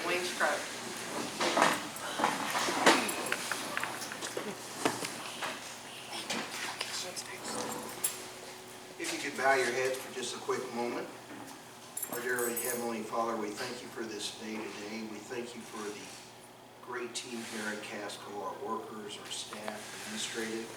Wayne Scruggs. If you could bow your heads for just a quick moment. Our dear Heavenly Father, we thank you for this day today. We thank you for the great team here at Casco, our workers, our staff, administrative,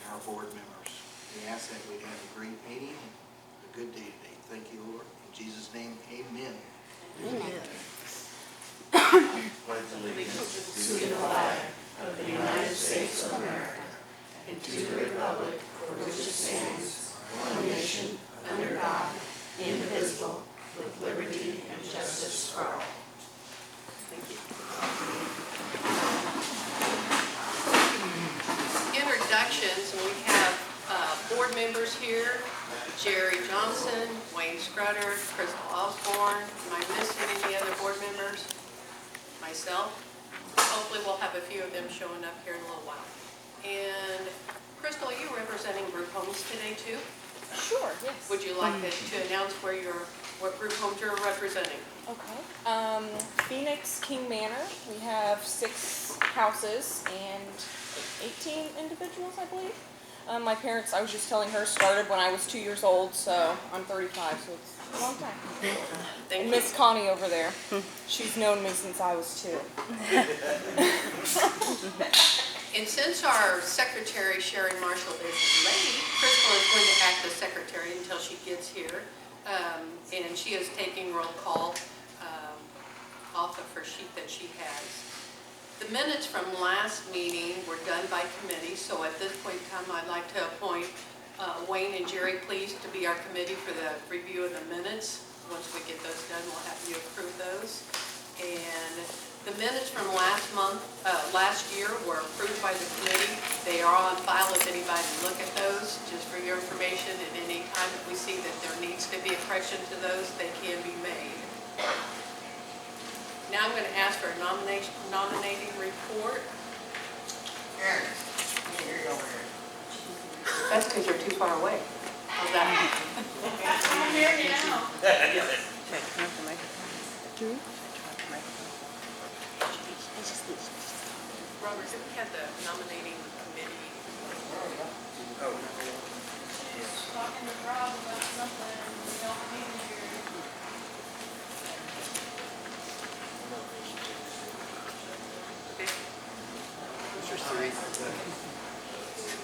and our board members. We ask that we'd have a great meeting and a good day today. Thank you, Lord. In Jesus' name, amen. Amen. Pledge allegiance to the flag of the United States of America and to the republic for which it stands, one nation, under God, indivisible, with liberty and justice for all. Thank you. Introductions, and we have board members here. Jerry Johnson, Wayne Scruggs, Crystal Osborne. Am I missing any other board members? Myself. Hopefully we'll have a few of them showing up here in a little while. And Crystal, are you representing group homes today too? Sure, yes. Would you like to announce what group homes you're representing? Okay. Phoenix King Manor. We have 6 houses and 18 individuals, I believe. My parents, I was just telling her, started when I was 2 years old, so I'm 35, so it's a long time. Thank And you. Miss Connie over there, she's known me since I was 2. And since our secretary, Sherry Marshall, is late, Crystal is going to act as secretary until she gets here. And she is taking roll call off of her sheet that she has. The minutes from last meeting were done by committee, so at this point in time, I'd like to appoint Wayne and Jerry, please, to be our committee for the review of the minutes. Once we get those done, we'll have you approve those. And the minutes from last year were approved by the committee. They are on file if anybody look at those, just for your information. At any time that we see that there needs to be a correction to those, they can be made. Now I'm going to ask for a nominating report. Aaron, you're over here. That's because you're too far away. How's that? I'm here now. Robert, did we have the nominating committee? Oh, Talking to Rob about something we don't need here.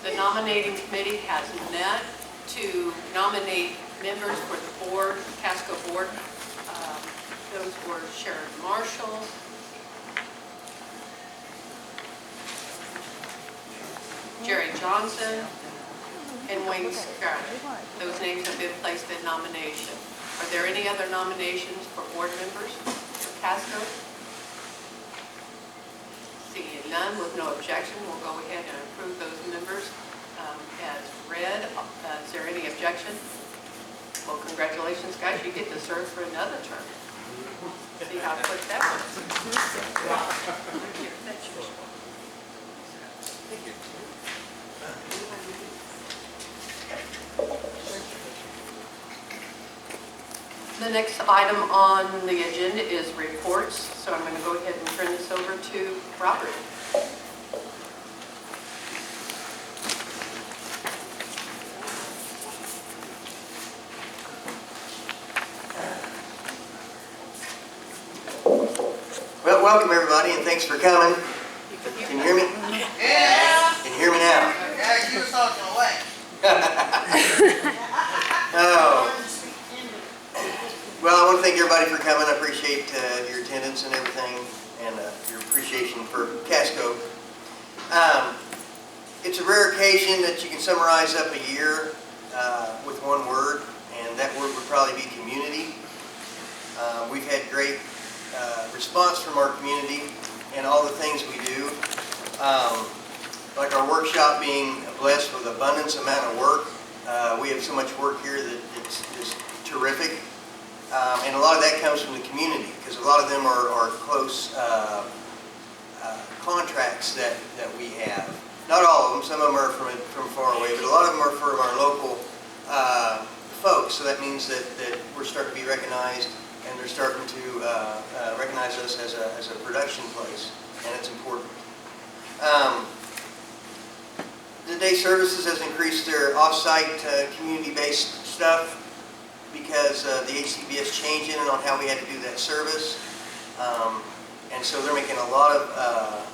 The nominating committee has met to nominate members for the board, Casco board. Those were Sharon Marshall, Jerry Johnson, and Wayne Scruggs. Those names have been placed in nomination. Are there any other nominations for board members for Casco? Seeing none, with no objection, we'll go ahead and approve those members as read. Is there any objection? Well, congratulations, guys. You get to serve for another term. See how quick that works. Here, that's yours. thank you. The next item on the agenda is reports, so I'm going to go ahead and turn this over to Robert. Well, welcome everybody, and thanks for coming. Can you hear me? Yeah. Can you hear me now? Yeah, you were talking away. Oh. Well, I want to thank everybody for coming. I appreciate your attendance and everything, and your appreciation for Casco. It's a rare occasion that you can summarize up a year with one word, and that word would probably be community. We've had great response from our community and all the things we do. Like our workshop being blessed with abundance amount of work. We have so much work here that it's just terrific. And a lot of that comes from the community, because a lot of them are close contracts that we have. Not all of them, some of them are from far away, but a lot of them are from our local folks. So that means that we're starting to be recognized, and they're starting to recognize recognize us as a production place, and it's important. The day services has increased their off-site community-based stuff because the HCBS changed in on how we had to do that service. And so they're making a lot of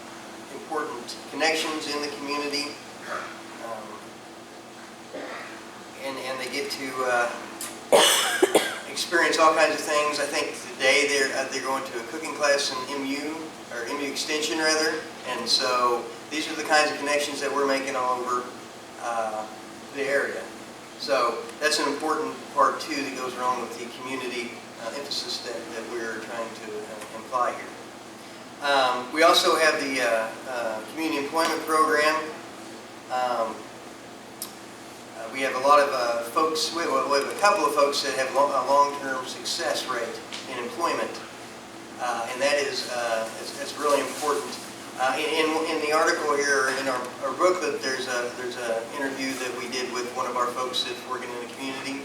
important connections in the community. And they get to experience all kinds of things. I think today they're going to a cooking class in MU, or MU Extension rather. And so these are the kinds of connections that we're making all over the area. So that's an important part too that goes along with the community emphasis that we're trying to imply here. We also have the community employment program. We have a lot of folks, we have a couple of folks that have a long-term success rate in employment, and that is that's really important. In the article here, in our booklet, there's an interview that we did with one of our folks that's working in the community,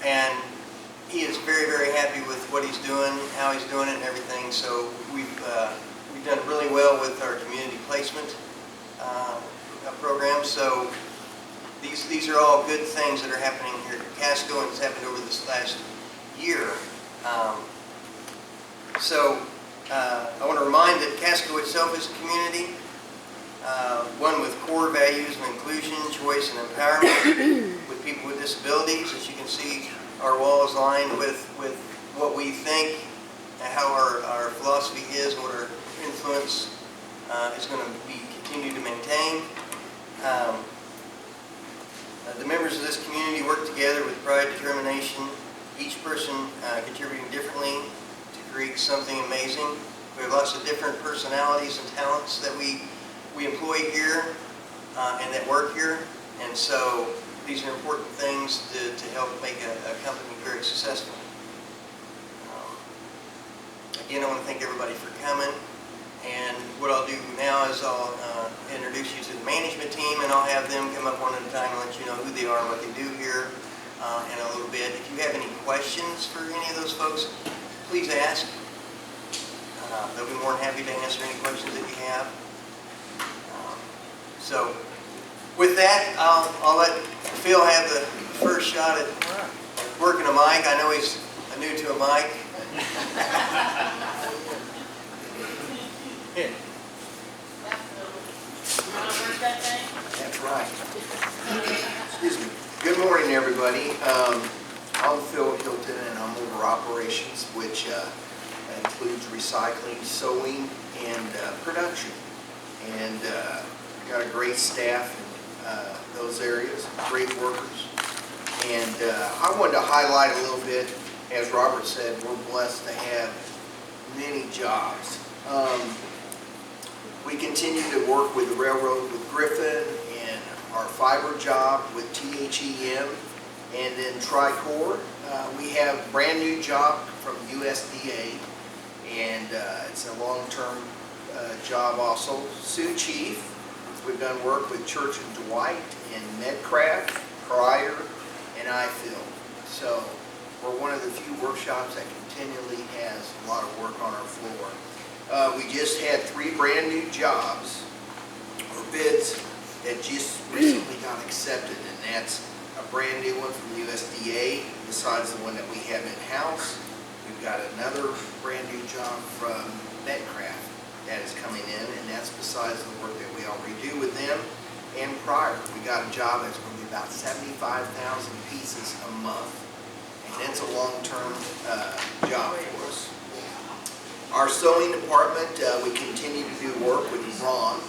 and he is very, very happy with what he's doing, how he's doing it, and everything. So we've done really well with our community placement program. So these are all good things that are happening here at Casco, and it's happened over this last year. I want to remind that Casco itself is a community, one with core values of inclusion, choice, and empowerment with people with disabilities. As you can see, our wall is lined with what we think, how our philosophy is, what our influence is going to be continued to maintain. The members of this community work together with pride and determination, each person contributing differently to create something amazing. We have lots of different personalities and talents that we employ here and that work here, and so these are important things to help make a company very successful. Again, I want to thank everybody for coming. And what I'll do now is I'll introduce you to the management team, and I'll have them come up one at a time and let you know who they are and what they do here in a little bit. If you have any questions for any of those folks, please ask. They'll be more than happy to answer any questions that you have. So with that, I'll let Phil have the first shot at working a mic. I know he's new to a mic. That's right. Excuse me. Good morning, everybody. I'm Phil Hilton, and I'm over operations, which includes recycling, sewing, and production. And got a great staff in those areas, great workers. And I wanted to highlight a little bit, as Robert said, we're blessed to have many jobs. We continue to work with the railroad with Griffin, and our fiber job with THEM, and then Tricor. We have a brand new job from USDA, and it's a long-term job also. Sioux Chief, we've done work with Church and Dwight and Medcraft, Pryor, and iFill. So we're one of the few workshops that continually has a lot of work on our floor. We just had 3 brand new jobs or bids that just recently got accepted, and that's a brand new one from USDA besides the one that we have in-house. We've got another brand new job from Medcraft that is coming in, and that's besides the work that we already do with them. And Pryor, we got a job that's going to be about 75,000 pieces a month, and it's a long-term job for us. Our sewing department, we continue to do work with Ron,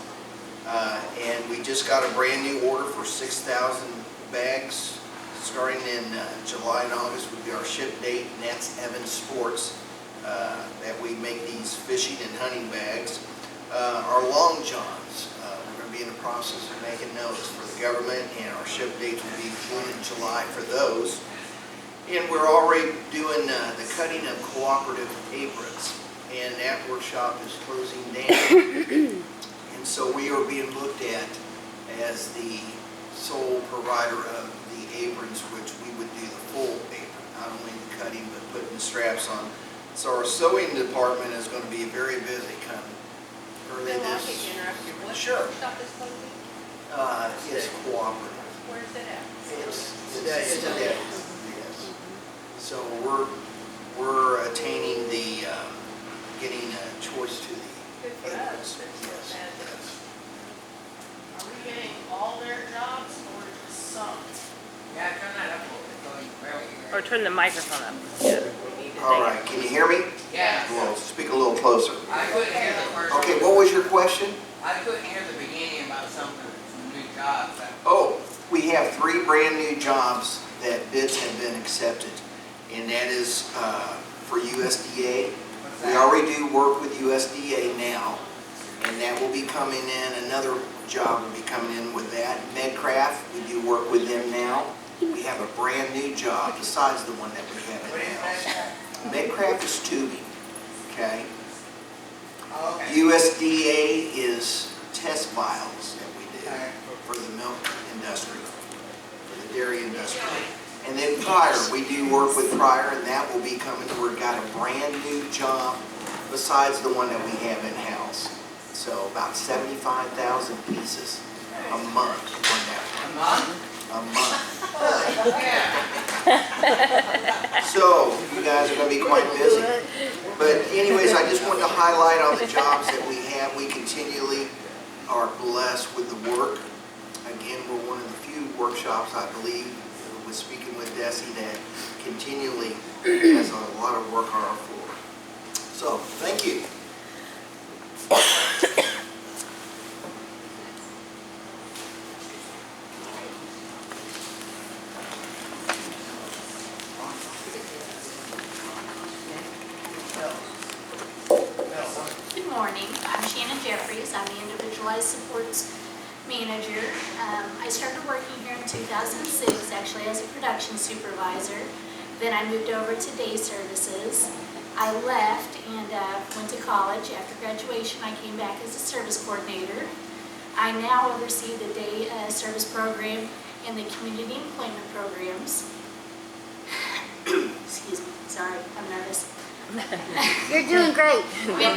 and we just got a brand new order for 6,000 bags starting in July and August would be our ship date, and that's Evans Sports that we make these fishing and hunting bags. Our long johns, we're going to be in the process of making those for the government, and our ship dates will be June and July for those. And we're already doing the cutting of cooperative aprons, and that workshop is closing down. And so we are being looked at as the sole provider of the aprons, which we would do the full apron, not only the cutting but putting the straps on. So our sewing department is going to be the Sure. shop is closing? It's cooperative. Where's it at? It's today, yes. So we're attaining the, getting a choice to the. Good for us. Yes, yes. Are we getting all their jobs or just some? Yeah, turn that up a little bit, so you barely hear Or it. turn the microphone up. Yeah. All right, can you hear me? Yeah, Well, speak a little closer. I couldn't hear the first. Okay, what was your question? I couldn't hear the beginning about some new jobs. Oh, we have 3 brand-new jobs that bids have been accepted, and that is for USDA. What's We that? already do work with USDA now, and that will be coming in. Another job will be coming in with that. Medcraft, we do work with them now. We have a brand-new job besides the one that we have What is in-house. that? Medcraft is tubing, okay? Oh, okay. USDA is test vials that we do Okay. for the milk industry, for the dairy industry. And then Pryor, we do work with Pryor, and that will be coming. We've got a brand new job besides the one that we have in-house. So about 75,000 pieces a month on that A one. month? A month. Yeah. So you guys are going to be quite busy. But anyways, I just wanted to highlight on the jobs that we have. We continually are blessed with the work. Again, we're one of the few workshops, I believe, with speaking with Desi, that continually has a lot of work on our floor. So, thank you. Good morning, I'm Shannon Jeffries, I'm the Individualized Supports Manager. I started working here in 2006, actually as a production supervisor. Then I moved over to day services. I left and went to college. After graduation, I came back as a service coordinator. I now oversee the day service program and the community employment programs. Excuse me, sorry, I'm nervous. You're doing great. We've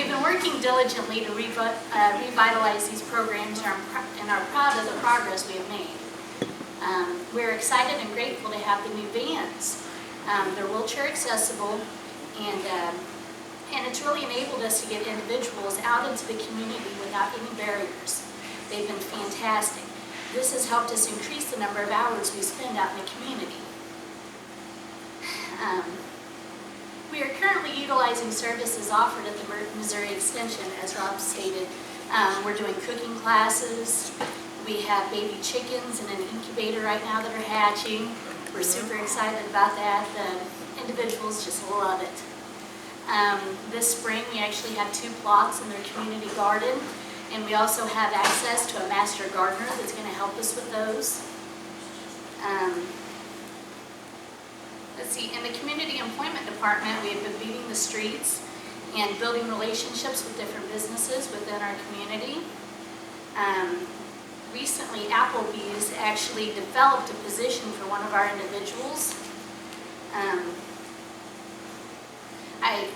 been working diligently to revitalize these programs and are proud of the progress we have made. We're excited and grateful to have the new vans. They're wheelchair accessible, and it's really enabled us to get individuals out into the community without any barriers. They've been fantastic. This has helped us increase the number of hours we spend out in the community. We are currently utilizing services offered at the Missouri Extension, as Rob stated. We're doing cooking classes. We have baby chickens in an incubator right now that are hatching. We're super excited about that. The individuals just love it. This spring, we actually have 2 plots in their community garden, and we also have access to a master gardener that's going to help us with those. Let's see, in the community employment department, we have been beating the streets and building relationships with different businesses within our community. Recently, Applebee's actually developed a position for one of our individuals. I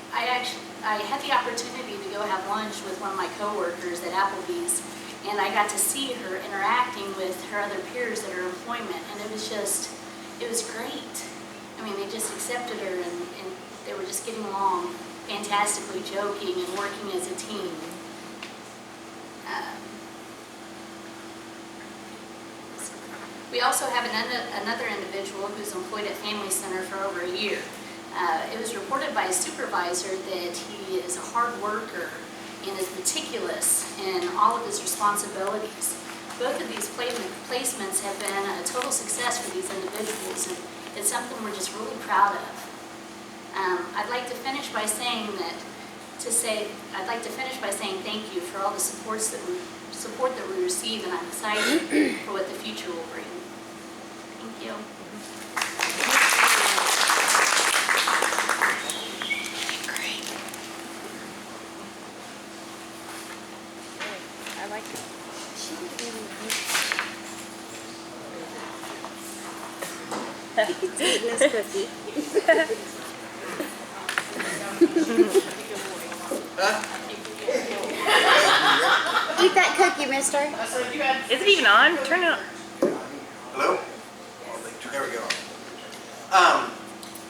had the opportunity to go have lunch with one of my coworkers at Applebee's, and I got to see her interacting with her other peers at her employment, and it was great. I mean, they just accepted her, and they were just getting along fantastically, joking and working as a team. We also have another individual who's employed at Family Center for over a year. It was reported by a supervisor that he is a hard worker and is meticulous in all of his responsibilities. Both of these placements have been a total success for these individuals, and it's something we're just really proud of. I'd like to finish by saying thank you for all the support that we receive, and I'm excited for what the future will bring. Thank you. Great. I like it. She didn't even eat this cookie. Huh? Eat that cookie, mister. I said you had. Is it even on? Turn it on. Hello? There we go.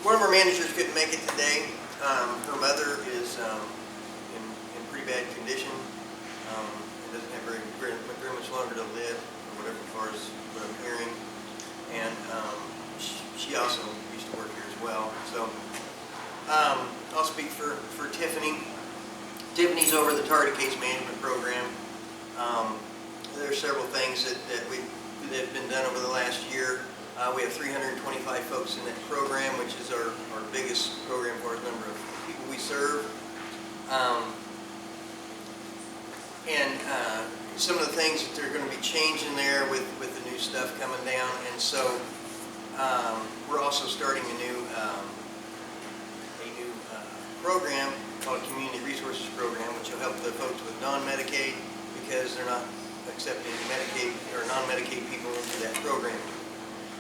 One of our managers couldn't make it today. Her mother is in pretty bad condition. And doesn't have very much longer to live, or whatever, as far as what I'm hearing. And she also used to work here as well. So I'll speak for Tiffany. Tiffany's over the target case management program. There are several things that have been done over the last year. We have 325 folks in that program, which is our biggest program for the number of people we serve. And some of the things that they're going to be changing there with the new stuff coming down. And so we're also starting a new program called Community Resources Program, which will help the folks with non-Medicaid, because they're not accepting Medicaid or non-Medicaid people into that program.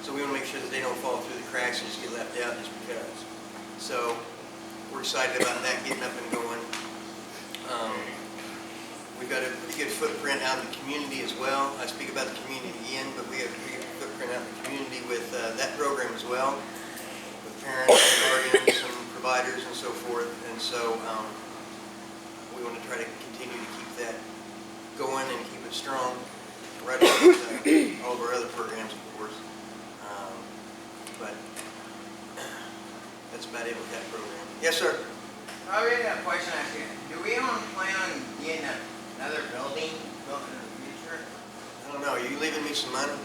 So we want to make sure that they don't fall through the cracks and just get left out just because. So we're excited about that getting up and going. We've got a pretty good footprint out in the community as well. I speak about the community again, but we have a pretty good footprint out in the community with that program as well, with parents and guardians and providers and so forth. And so we want to try to continue to keep that going and keep it strong, right along with all of our other programs, of course. But that's about it with that program. Yes, sir. I really have a question I ask you. Do we plan on getting another building built in the future? I don't know. Are you leaving me some money?